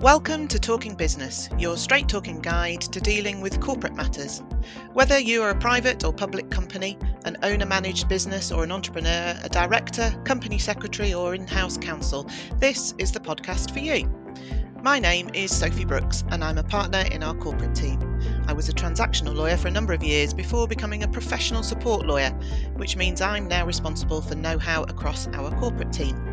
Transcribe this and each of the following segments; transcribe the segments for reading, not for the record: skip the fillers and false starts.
Welcome to Talking Business, your straight-talking guide to dealing with corporate matters. Whether you are a private or public company, an owner-managed business or an entrepreneur, a director, company secretary or in-house counsel, this is the podcast for you. My name is Sophie Brooks and I'm a partner in our corporate team. I was a transactional lawyer for a number of years before becoming a professional support lawyer, which means I'm now responsible for know-how across our corporate team.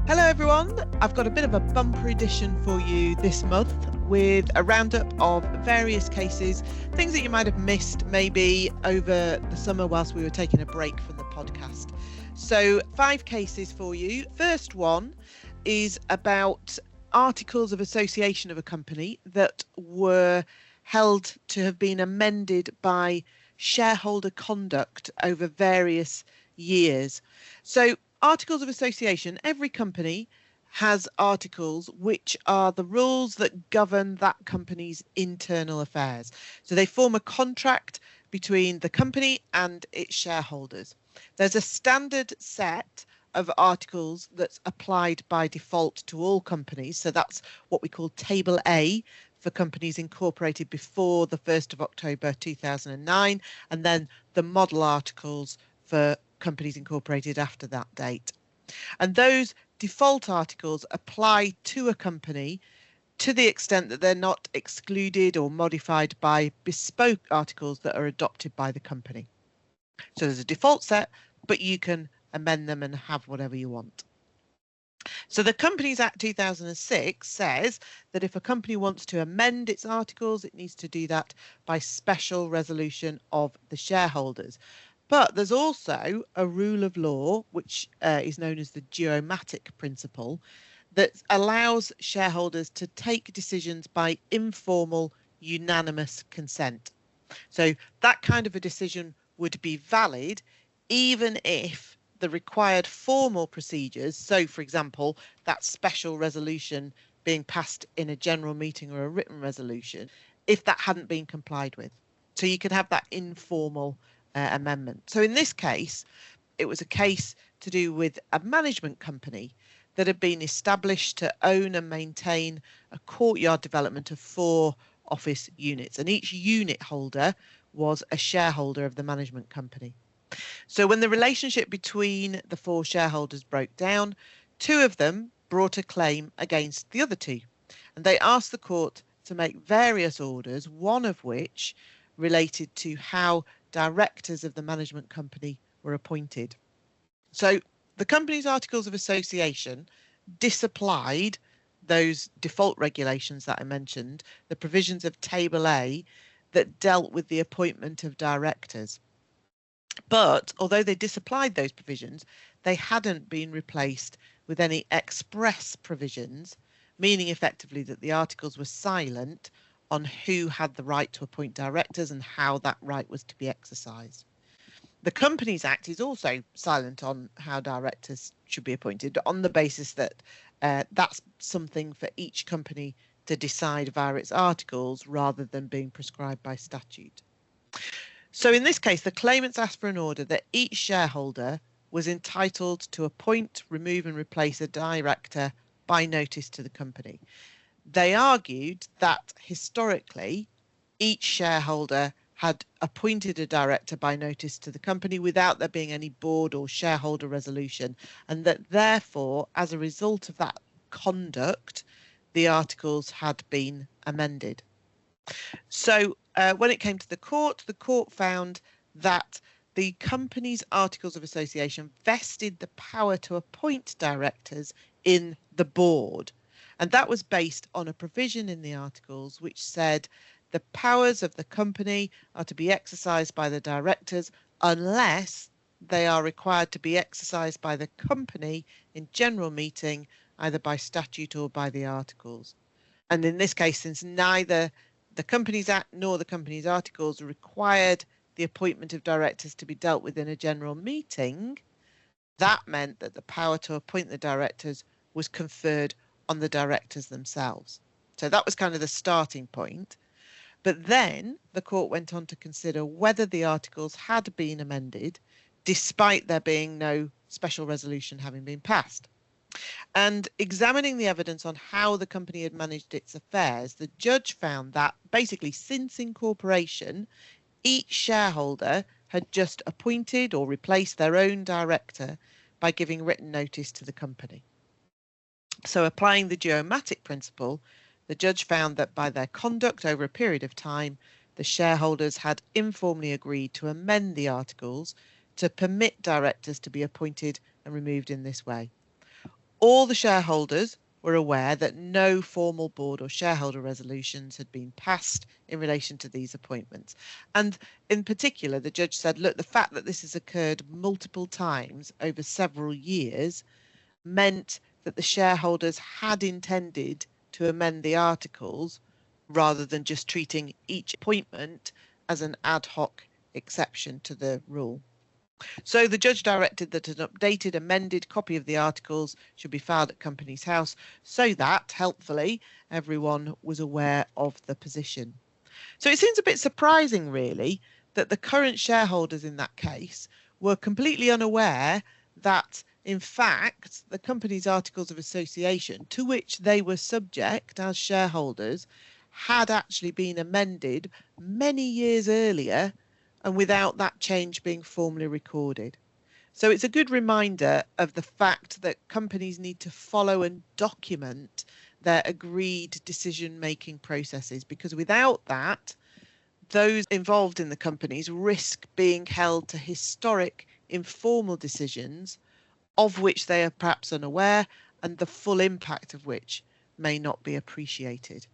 Hello everyone, I've got a bit of a bumper edition for you this month with a roundup of various cases, things that you might have missed maybe over the summer whilst we were taking a break from the podcast. So 5 cases for you. First one is about articles of association of a company that were held to have been amended by shareholder conduct over various years. So articles of association, every company has articles which are the rules that govern that company's internal affairs. So they form a contract between the company and its shareholders. There's a standard set of articles that's applied by default to all companies. So that's what we call Table A for companies incorporated before the 1st of October 2009, and then the model articles for companies incorporated after that date. And those default articles apply to a company to the extent that they're not excluded or modified by bespoke articles that are adopted by the company. So there's a default set, but you can amend them and have whatever you want. So the Companies Act 2006 says that if a company wants to amend its articles, it needs to do that by special resolution of the shareholders. But there's also a rule of law, which is known as the geomatic principle, that allows shareholders to take decisions by informal, unanimous consent. So that kind of a decision would be valid even if the required formal procedures, so for example, that special resolution being passed in a general meeting or a written resolution, if that hadn't been complied with. So you can have that informal amendment. So in this case, it was a case to do with a management company that had been established to own and maintain a courtyard development of 4 office units, and each unit holder was a shareholder of the management company. So when the relationship between the 4 shareholders broke down, 2 of them brought a claim against the other 2, and they asked the court to make various orders, one of which related to how directors of the management company were appointed. So the company's articles of association disapplied those default regulations that I mentioned, the provisions of Table A that dealt with the appointment of directors. But although they disapplied those provisions, they hadn't been replaced with any express provisions, meaning effectively that the articles were silent on who had the right to appoint directors and how that right was to be exercised. The Companies Act is also silent on how directors should be appointed on the basis that that's something for each company to decide via its articles rather than being prescribed by statute. So in this case, the claimants asked for an order that each shareholder was entitled to appoint, remove and replace a director by notice to the company. They argued that historically each shareholder had appointed a director by notice to the company without there being any board or shareholder resolution, and that therefore, as a result of that conduct, the articles had been amended. So when it came to the court found that the company's articles of association vested the power to appoint directors in the board. And that was based on a provision in the articles which said the powers of the company are to be exercised by the directors unless they are required to be exercised by the company in general meeting, either by statute or by the articles. And in this case, since neither the Companies Act nor the company's articles required the appointment of directors to be dealt with in a general meeting, that meant that the power to appoint the directors was conferred on the directors themselves. So that was kind of the starting point. But then the court went on to consider whether the articles had been amended despite there being no special resolution having been passed. And examining the evidence on how the company had managed its affairs, the judge found that basically since incorporation, each shareholder had just appointed or replaced their own director by giving written notice to the company. So applying the geomatic principle, the judge found that by their conduct over a period of time, the shareholders had informally agreed to amend the articles to permit directors to be appointed and removed in this way. All the shareholders were aware that no formal board or shareholder resolutions had been passed in relation to these appointments. And in particular, the judge said, look, the fact that this has occurred multiple times over several years meant that the shareholders had intended to amend the articles rather than just treating each appointment as an ad hoc exception to the rule. So the judge directed that an updated, amended copy of the articles should be filed at Companies House so that, helpfully, everyone was aware of the position. So it seems a bit surprising, really, that the current shareholders in that case were completely unaware that, in fact, the company's articles of association, to which they were subject as shareholders, had actually been amended many years earlier and without that change being formally recorded. So it's a good reminder of the fact that companies need to follow and document their agreed decision-making processes, because without that, those involved in the companies risk being held to historic informal decisions of which they are perhaps unaware and the full impact of which may not be appreciated.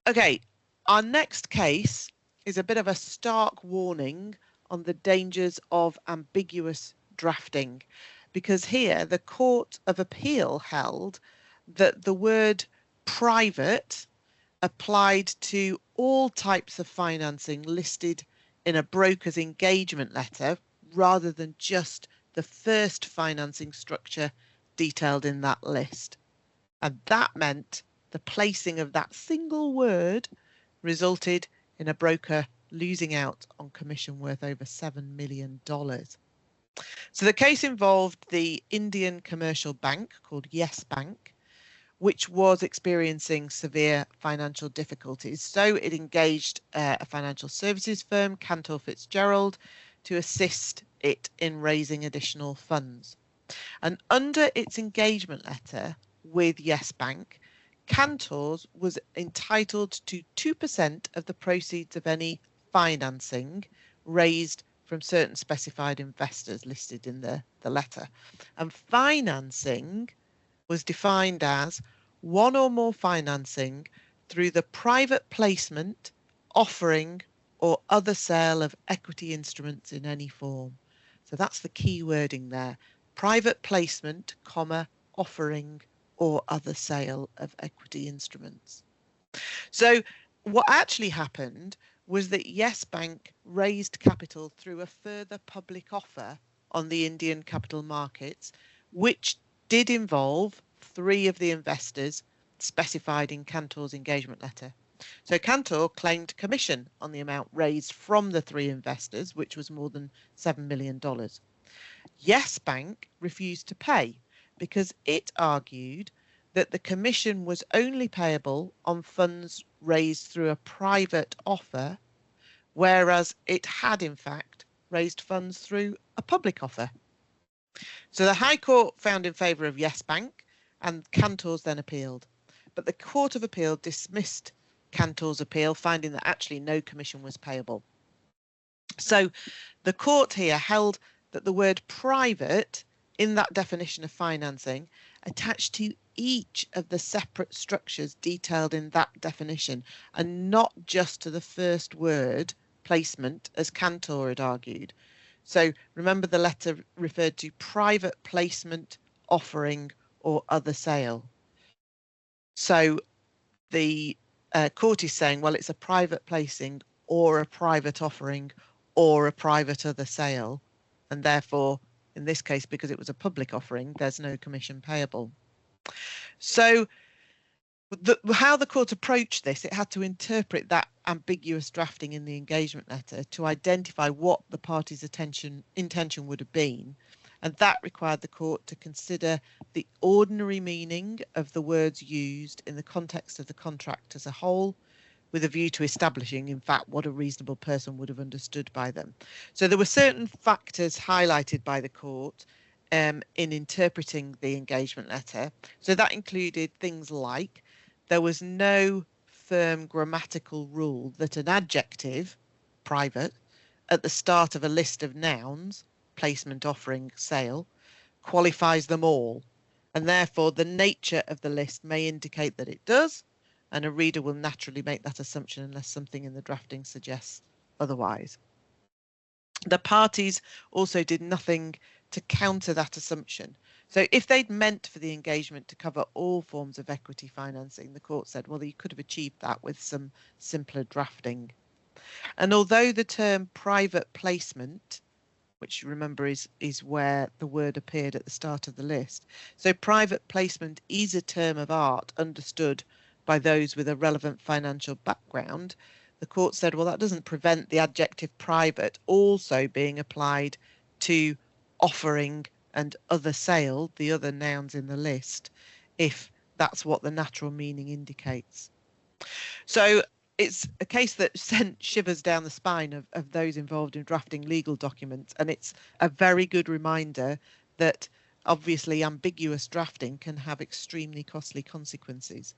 Okay, our next case is a bit of a stark warning on the dangers of ambiguous drafting, because here the Court of Appeal held that the word private applied to all types of financing listed in a broker's engagement letter rather than just the first financing structure detailed in that list. And that meant the placing of that single word resulted in a broker losing out on commission worth over $7 million. So the case involved the Indian commercial bank called Yes Bank, which was experiencing severe financial difficulties. So it engaged a financial services firm, Cantor Fitzgerald, to assist it in raising additional funds. And under its engagement letter with Yes Bank, Cantor's was entitled to 2% of the proceeds of any financing raised from certain specified investors listed in the letter. And financing was defined as one or more financing through the private placement, offering, or other sale of equity instruments in any form. So that's the key wording there. Private placement, comma, offering, or other sale of equity instruments. So what actually happened was that Yes Bank raised capital through a further public offer on the Indian capital markets, which did involve 3 of the investors specified in Cantor's engagement letter. So Cantor claimed commission on the amount raised from the 3 investors, which was more than $7 million. Yes Bank refused to pay because it argued that the commission was only payable on funds raised through a private offer, whereas it had in fact raised funds through a public offer. So the High Court found in favour of Yes Bank, and Cantor's then appealed. But the Court of Appeal dismissed Cantor's appeal, finding that actually no commission was payable. So the court here held that the word private in that definition of financing attached to each of the separate structures detailed in that definition, and not just to the first word, placement, as Cantor had argued. So remember, the letter referred to private placement, offering, or other sale. So the court is saying, well, it's a private placing or a private offering or a private other sale, and therefore in this case, because it was a public offering, there's no commission payable. So How the court approached this, it had to interpret that ambiguous drafting in the engagement letter to identify what the parties' intention would have been, and that required the court to consider the ordinary meaning of the words used in the context of the contract as a whole, with a view to establishing, in fact, what a reasonable person would have understood by them. So there were certain factors highlighted by the court in interpreting the engagement letter. So that included things like there was no firm grammatical rule that an adjective, private, at the start of a list of nouns, placement, offering, sale, qualifies them all, and therefore the nature of the list may indicate that it does, and a reader will naturally make that assumption unless something in the drafting suggests otherwise. The parties also did nothing to counter that assumption. So if they'd meant for the engagement to cover all forms of equity financing, the court said, well, you could have achieved that with some simpler drafting. And although the term private placement, which remember is where the word appeared at the start of the list, so private placement is a term of art understood by those with a relevant financial background, the court said, well, that doesn't prevent the adjective private also being applied to offering and other sale, the other nouns in the list, if that's what the natural meaning indicates. So it's a case that sent shivers down the spine of those involved in drafting legal documents, and it's a very good reminder that obviously ambiguous drafting can have extremely costly consequences.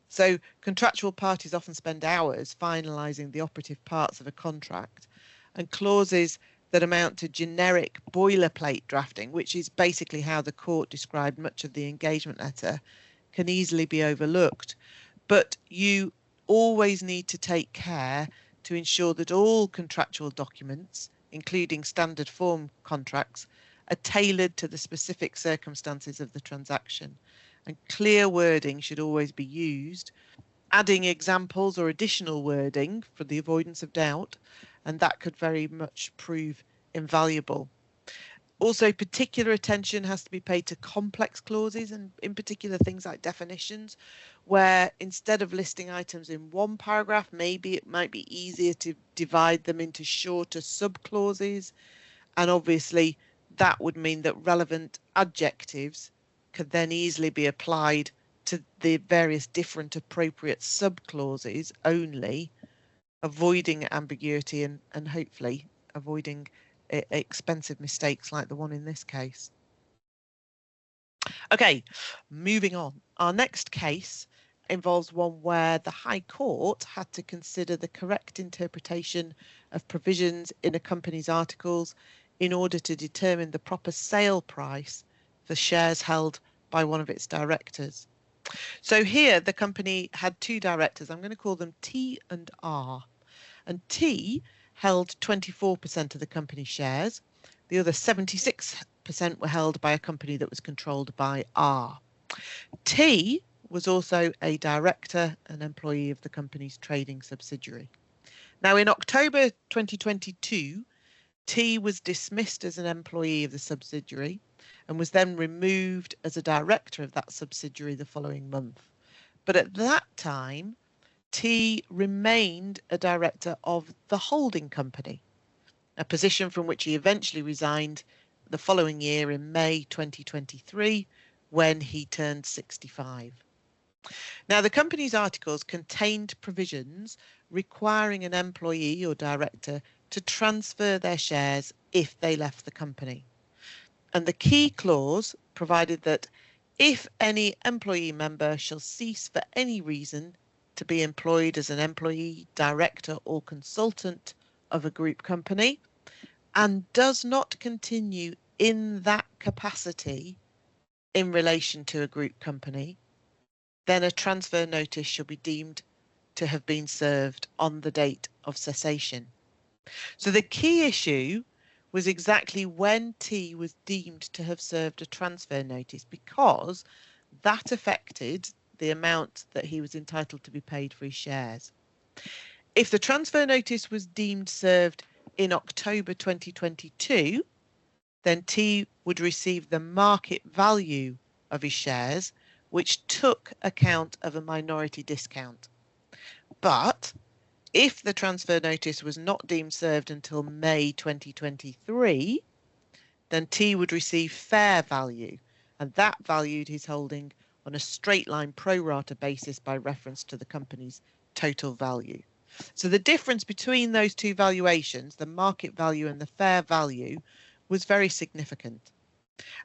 So contractual parties often spend hours finalising the operative parts of a contract, and clauses that amount to generic boilerplate drafting, which is basically how the court described much of the engagement letter, can easily be overlooked. But you always need to take care to ensure that all contractual documents, including standard form contracts, are tailored to the specific circumstances of the transaction, and clear wording should always be used, adding examples or additional wording for the avoidance of doubt, and that could very much prove invaluable. Also, particular attention has to be paid to complex clauses, and in particular things like definitions, where instead of listing items in one paragraph, maybe it might be easier to divide them into shorter sub-clauses, and obviously that would mean that relevant adjectives could then easily be applied to the various different appropriate sub-clauses only, avoiding ambiguity and hopefully avoiding expensive mistakes like the one in this case. Okay, moving on. Our next case involves one where the High Court had to consider the correct interpretation of provisions in a company's articles in order to determine the proper sale price for shares held by one of its directors. So here the company had two directors. I'm going to call them T and R. And T held 24% of the company's shares. The other 76% were held by a company that was controlled by R. T was also a director and employee of the company's trading subsidiary. Now, in October 2022, T was dismissed as an employee of the subsidiary and was then removed as a director of that subsidiary the following month. But at that time, T remained a director of the holding company, a position from which he eventually resigned the following year in May 2023 when he turned 65. Now, the company's articles contained provisions requiring an employee or director to transfer their shares if they left the company. And the key clause provided that if any employee member shall cease for any reason to be employed as an employee, director or consultant of a group company and does not continue in that capacity in relation to a group company, then a transfer notice shall be deemed to have been served on the date of cessation. So the key issue was exactly when T was deemed to have served a transfer notice, because that affected the amount that he was entitled to be paid for his shares. If the transfer notice was deemed served in October 2022, then T would receive the market value of his shares, which took account of a minority discount. But if the transfer notice was not deemed served until May 2023, then T would receive fair value, and that valued his holding on a straight line pro rata basis by reference to the company's total value. So the difference between those two valuations, the market value and the fair value, was very significant.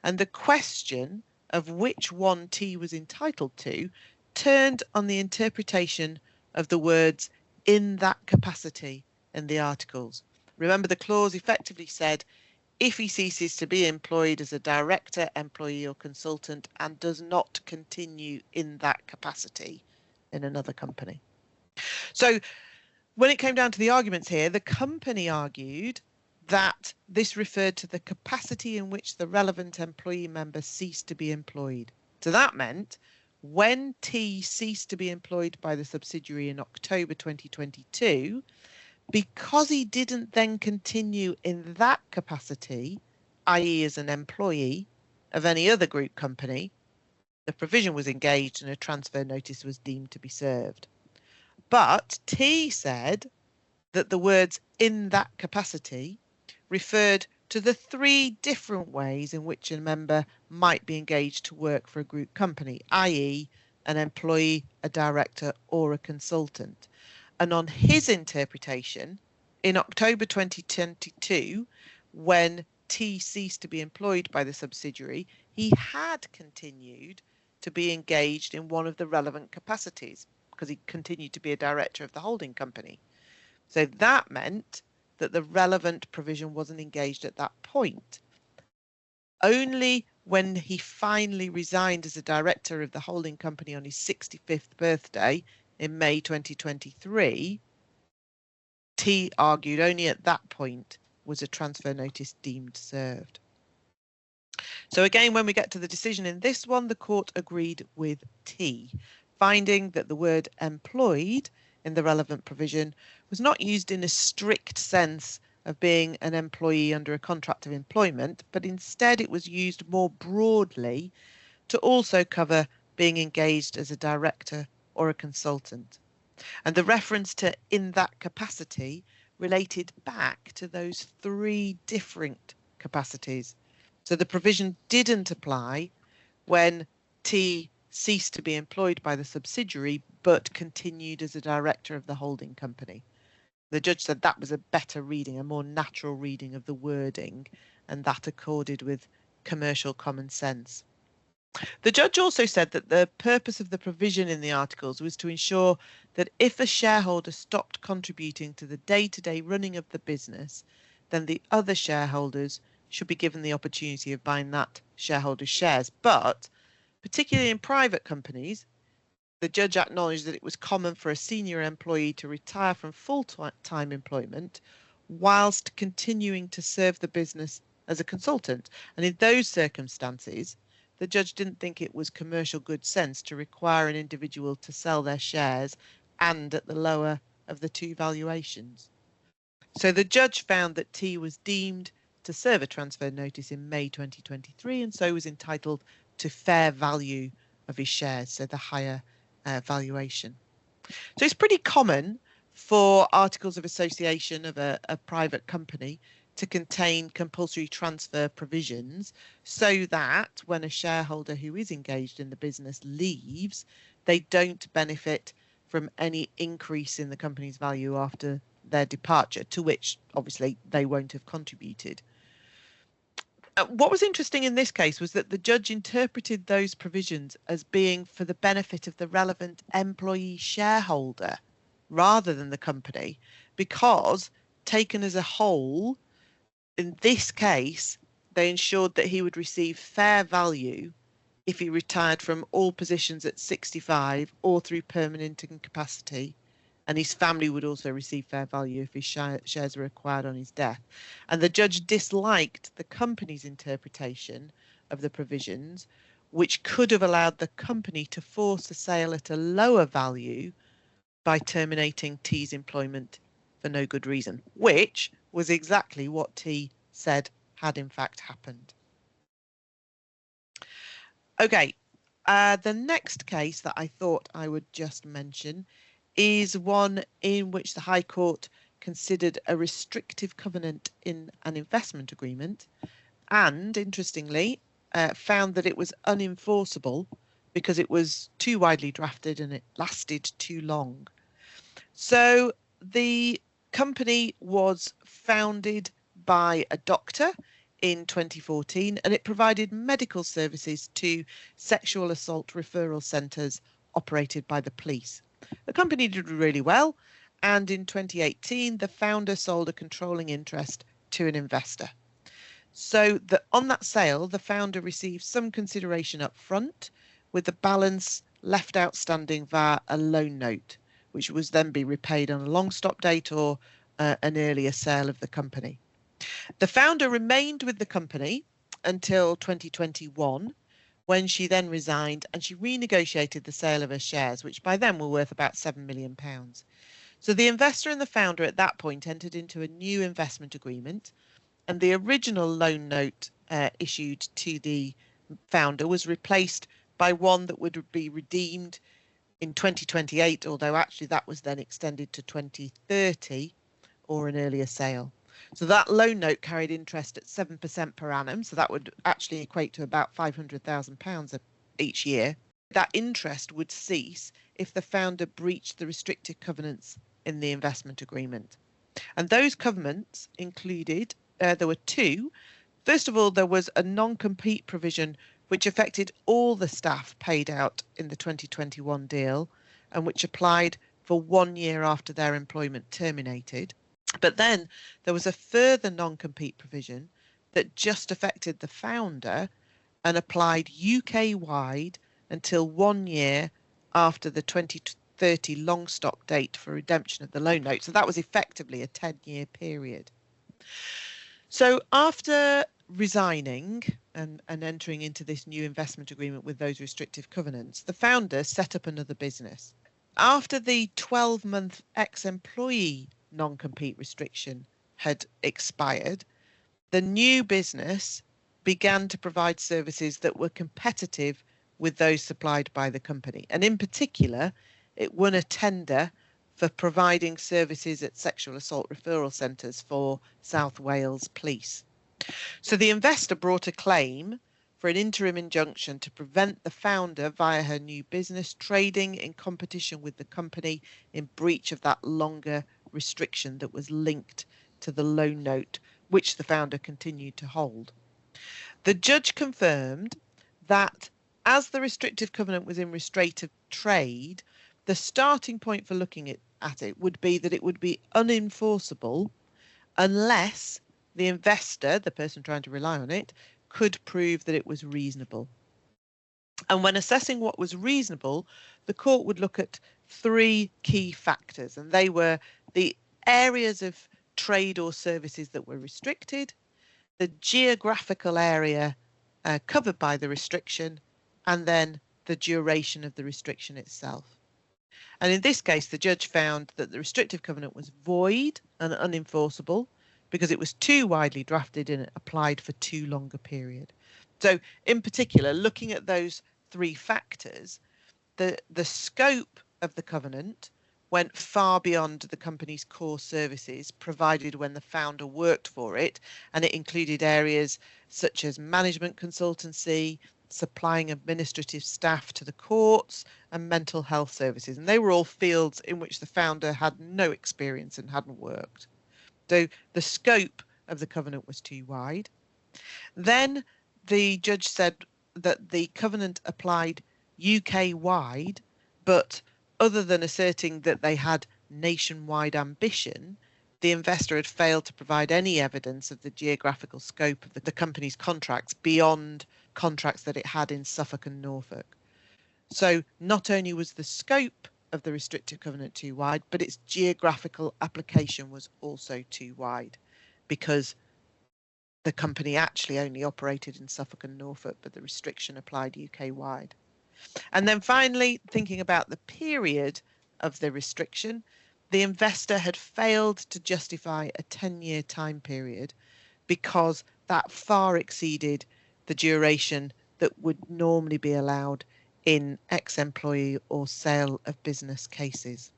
And the question of which one T was entitled to turned on the interpretation of the words "in that capacity" in the articles. Remember, the clause effectively said if he ceases to be employed as a director, employee or consultant and does not continue in that capacity in another company. So when it came down to the arguments here, the company argued that this referred to the capacity in which the relevant employee member ceased to be employed. So that meant when T ceased to be employed by the subsidiary in October 2022, because he didn't then continue in that capacity, i.e. as an employee of any other group company, the provision was engaged and a transfer notice was deemed to be served. But T said that the words "in that capacity" referred to the three different ways in which a member might be engaged to work for a group company, i.e. an employee, a director or a consultant. And on his interpretation, in October 2022, when T ceased to be employed by the subsidiary, he had continued to be engaged in one of the relevant capacities because he continued to be a director of the holding company. So that meant that the relevant provision wasn't engaged at that point. Only when he finally resigned as a director of the holding company on his 65th birthday in May 2023, T argued only at that point was a transfer notice deemed served. So again, when we get to the decision in this one, the court agreed with T, finding that the word "employed" in the relevant provision was not used in a strict sense of being an employee under a contract of employment, but instead it was used more broadly to also cover being engaged as a director or a consultant. And the reference to "in that capacity" related back to those three different capacities. So the provision didn't apply when T ceased to be employed by the subsidiary but continued as a director of the holding company. The judge said that was a better reading, a more natural reading of the wording, and that accorded with commercial common sense. The judge also said that the purpose of the provision in the articles was to ensure that if a shareholder stopped contributing to the day-to-day running of the business, then the other shareholders should be given the opportunity of buying that shareholder's shares. But particularly in private companies, the judge acknowledged that it was common for a senior employee to retire from full-time employment whilst continuing to serve the business as a consultant. And in those circumstances, the judge didn't think it was commercial good sense to require an individual to sell their shares and at the lower of the two valuations. So the judge found that T was deemed to serve a transfer notice in May 2023 and so was entitled to fair value of his shares, so the higher valuation. So it's pretty common for articles of association of a private company to contain compulsory transfer provisions so that when a shareholder who is engaged in the business leaves, they don't benefit from any increase in the company's value after their departure, to which obviously they won't have contributed. What was interesting in this case was that the judge interpreted those provisions as being for the benefit of the relevant employee shareholder rather than the company, because taken as a whole, in this case, they ensured that he would receive fair value if he retired from all positions at 65 or through permanent incapacity, and his family would also receive fair value if his shares were acquired on his death. And the judge disliked the company's interpretation of the provisions, which could have allowed the company to force a sale at a lower value by terminating T's employment for no good reason, which was exactly what T said had in fact happened. Okay, The next case that I thought I would just mention is one in which the High Court considered a restrictive covenant in an investment agreement and, interestingly, found that it was unenforceable because it was too widely drafted and it lasted too long. So the company was founded by a doctor in 2014, and it provided medical services to sexual assault referral centres operated by the police. The company did really well, and in 2018, the founder sold a controlling interest to an investor. So on that sale, the founder received some consideration up front, with the balance left outstanding via a loan note, which was then be repaid on a long stop date or an earlier sale of the company. The founder remained with the company until 2021, when she then resigned and she renegotiated the sale of her shares, which by then were worth about £7 million. So the investor and the founder at that point entered into a new investment agreement, and the original loan note issued to the founder was replaced by one that would be redeemed in 2028, although actually that was then extended to 2030 or an earlier sale. So that loan note carried interest at 7% per annum, so that would actually equate to about £500,000 each year. That interest would cease if the founder breached the restrictive covenants in the investment agreement. And those covenants included, there were two. First of all, there was a non-compete provision which affected all the staff paid out in the 2021 deal and which applied for 1 year after their employment terminated. But then there was a further non-compete provision that just affected the founder and applied UK-wide until 1 year after the 2030 long stop date for redemption of the loan note. So that was effectively a 10-year period. So after resigning and entering into this new investment agreement with those restrictive covenants, the founder set up another business. After the 12-month ex-employee non-compete restriction had expired, the new business began to provide services that were competitive with those supplied by the company. And in particular, it won a tender for providing services at sexual assault referral centres for South Wales Police. So the investor brought a claim for an interim injunction to prevent the founder via her new business trading in competition with the company in breach of that longer restriction that was linked to the loan note, which the founder continued to hold. The judge confirmed that as the restrictive covenant was in restraint of trade, the starting point for looking at it would be that it would be unenforceable unless the investor, the person trying to rely on it, could prove that it was reasonable. And when assessing what was reasonable, the court would look at three key factors, and they were the areas of trade or services that were restricted, the geographical area covered by the restriction, and then the duration of the restriction itself. And in this case, the judge found that the restrictive covenant was void and unenforceable because it was too widely drafted and it applied for too long a period. So in particular, looking at those three factors, the scope of the covenant went far beyond the company's core services provided when the founder worked for it, and it included areas such as management consultancy, supplying administrative staff to the courts, and mental health services. And they were all fields in which the founder had no experience and hadn't worked. So the scope of the covenant was too wide. Then the judge said that the covenant applied UK-wide, but other than asserting that they had nationwide ambition, the investor had failed to provide any evidence of the geographical scope of the company's contracts beyond contracts that it had in Suffolk and Norfolk. So not only was the scope of the restrictive covenant too wide, but its geographical application was also too wide because the company actually only operated in Suffolk and Norfolk, but the restriction applied UK-wide. And then finally, thinking about the period of the restriction, the investor had failed to justify a 10-year time period because that far exceeded the duration that would normally be allowed in ex-employee or sale of business cases.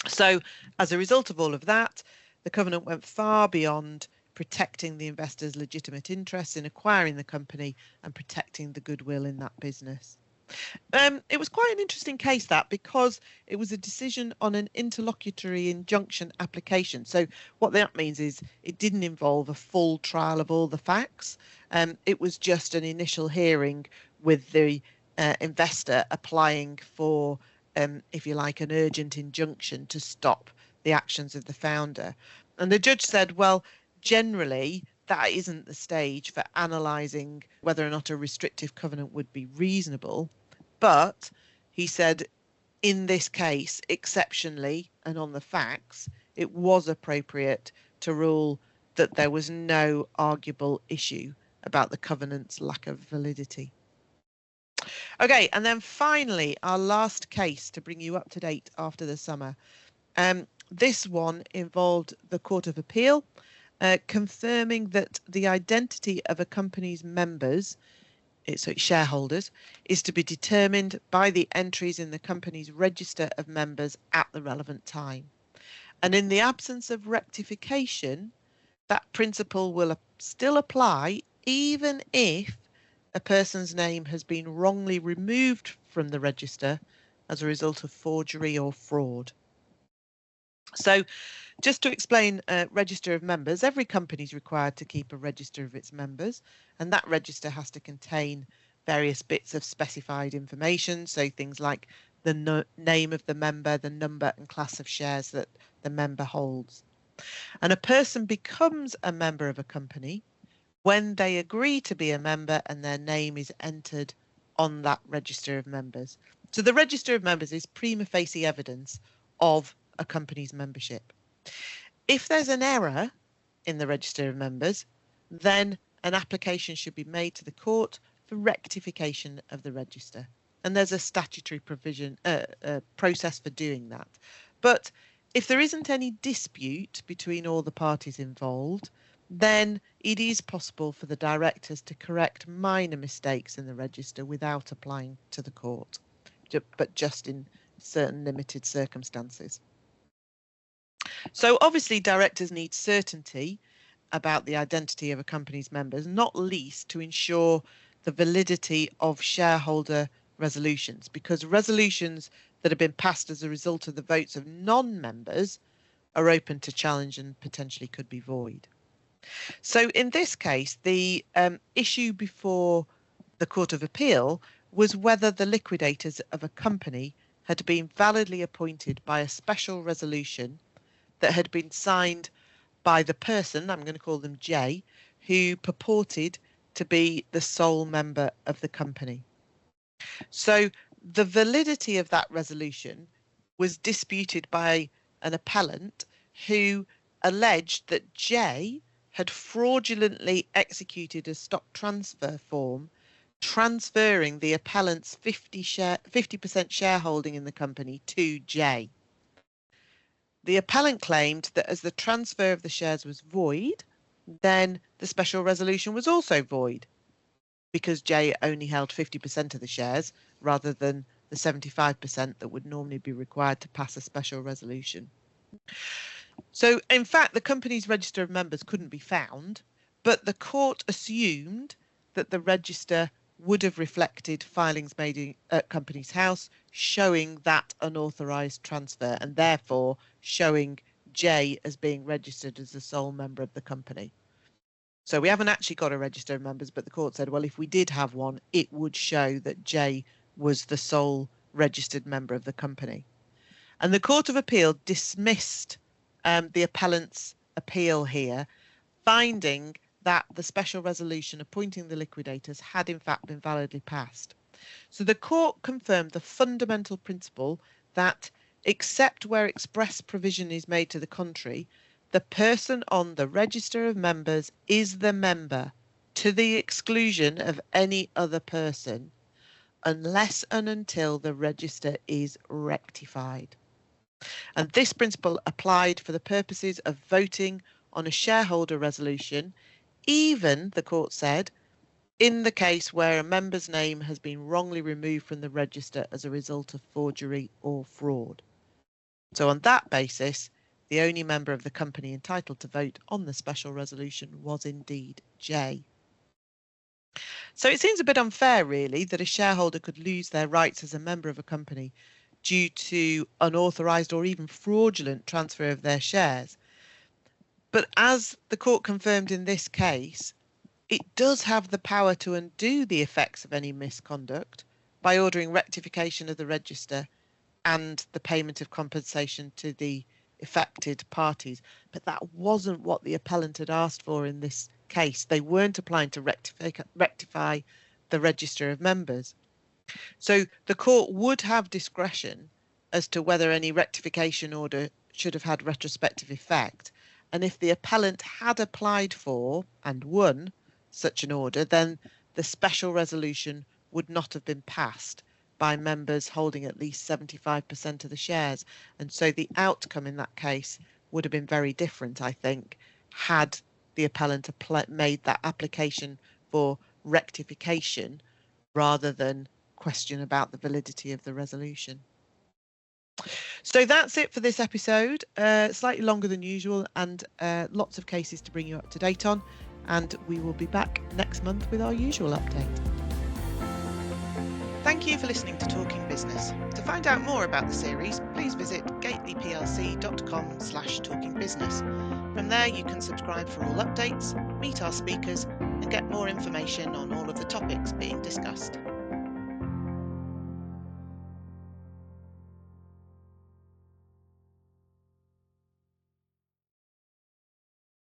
So as a result of all of that, the covenant went far beyond protecting the investor's legitimate interests in acquiring the company and protecting the goodwill in that business. It was quite an interesting case, that, because it was a decision on an interlocutory injunction application. So what that means is it didn't involve a full trial of all the facts. It was just an initial hearing with the investor applying for, if you like, an urgent injunction to stop the actions of the founder. And the judge said, well, generally, that isn't the stage for analysing whether or not a restrictive covenant would be reasonable. But he said, in this case, exceptionally, and on the facts, it was appropriate to rule that there was no arguable issue about the covenant's lack of validity. Okay, and then finally, our last case to bring you up to date after the summer. This one involved the Court of Appeal, confirming that the identity of a company's members, so its shareholders, is to be determined by the entries in the company's register of members at the relevant time. And in the absence of rectification, that principle will still apply even if a person's name has been wrongly removed from the register as a result of forgery or fraud. So just to explain register of members, every company is required to keep a register of its members, and that register has to contain various bits of specified information, so things like the name of the member, the number and class of shares that the member holds. And a person becomes a member of a company when they agree to be a member and their name is entered on that register of members. So the register of members is prima facie evidence of a company's membership. If there's an error in the register of members, then an application should be made to the court for rectification of the register. And there's a statutory provision, process for doing that. But if there isn't any dispute between all the parties involved, then it is possible for the directors to correct minor mistakes in the register without applying to the court, but just in certain limited circumstances. So obviously directors need certainty about the identity of a company's members, not least to ensure the validity of shareholder resolutions, because resolutions that have been passed as a result of the votes of non-members are open to challenge and potentially could be void. So in this case, the issue before the Court of Appeal was whether the liquidators of a company had been validly appointed by a special resolution that had been signed by the person, I'm going to call them J, who purported to be the sole member of the company. So the validity of that resolution was disputed by an appellant who alleged that J had fraudulently executed a stock transfer form transferring the appellant's 50% shareholding in the company to J. The appellant claimed that as the transfer of the shares was void, then the special resolution was also void, because J only held 50% of the shares rather than the 75% that would normally be required to pass a special resolution. So in fact, the company's register of members couldn't be found, but the court assumed that the register would have reflected filings made at Companies House showing that unauthorised transfer, and therefore showing J as being registered as the sole member of the company. So we haven't actually got a register of members, but the court said, well, if we did have one, it would show that J was the sole registered member of the company. And the Court of Appeal dismissed the appellant's appeal here, finding that the special resolution appointing the liquidators had in fact been validly passed. So the court confirmed the fundamental principle that, except where express provision is made to the contrary, the person on the register of members is the member to the exclusion of any other person, unless and until the register is rectified. And this principle applied for the purposes of voting on a shareholder resolution, even, the court said, in the case where a member's name has been wrongly removed from the register as a result of forgery or fraud. So on that basis, the only member of the company entitled to vote on the special resolution was indeed J. So it seems a bit unfair, really, that a shareholder could lose their rights as a member of a company due to unauthorised or even fraudulent transfer of their shares. But as the court confirmed in this case, it does have the power to undo the effects of any misconduct by ordering rectification of the register and the payment of compensation to the affected parties. But that wasn't what the appellant had asked for in this case. They weren't applying to rectify the register of members. So the court would have discretion as to whether any rectification order should have had retrospective effect. And if the appellant had applied for and won such an order, then the special resolution would not have been passed by members holding at least 75% of the shares. And so the outcome in that case would have been very different, I think, had the appellant made that application for rectification rather than question about the validity of the resolution. So that's it for this episode. Slightly longer than usual and lots of cases to bring you up to date on. And we will be back next month with our usual update. Thank you for listening to Talking Business. To find out more about the series, please visit gatelyplc.com/talkingbusiness. From there, you can subscribe for all updates, meet our speakers, and get more information on all of the topics being discussed.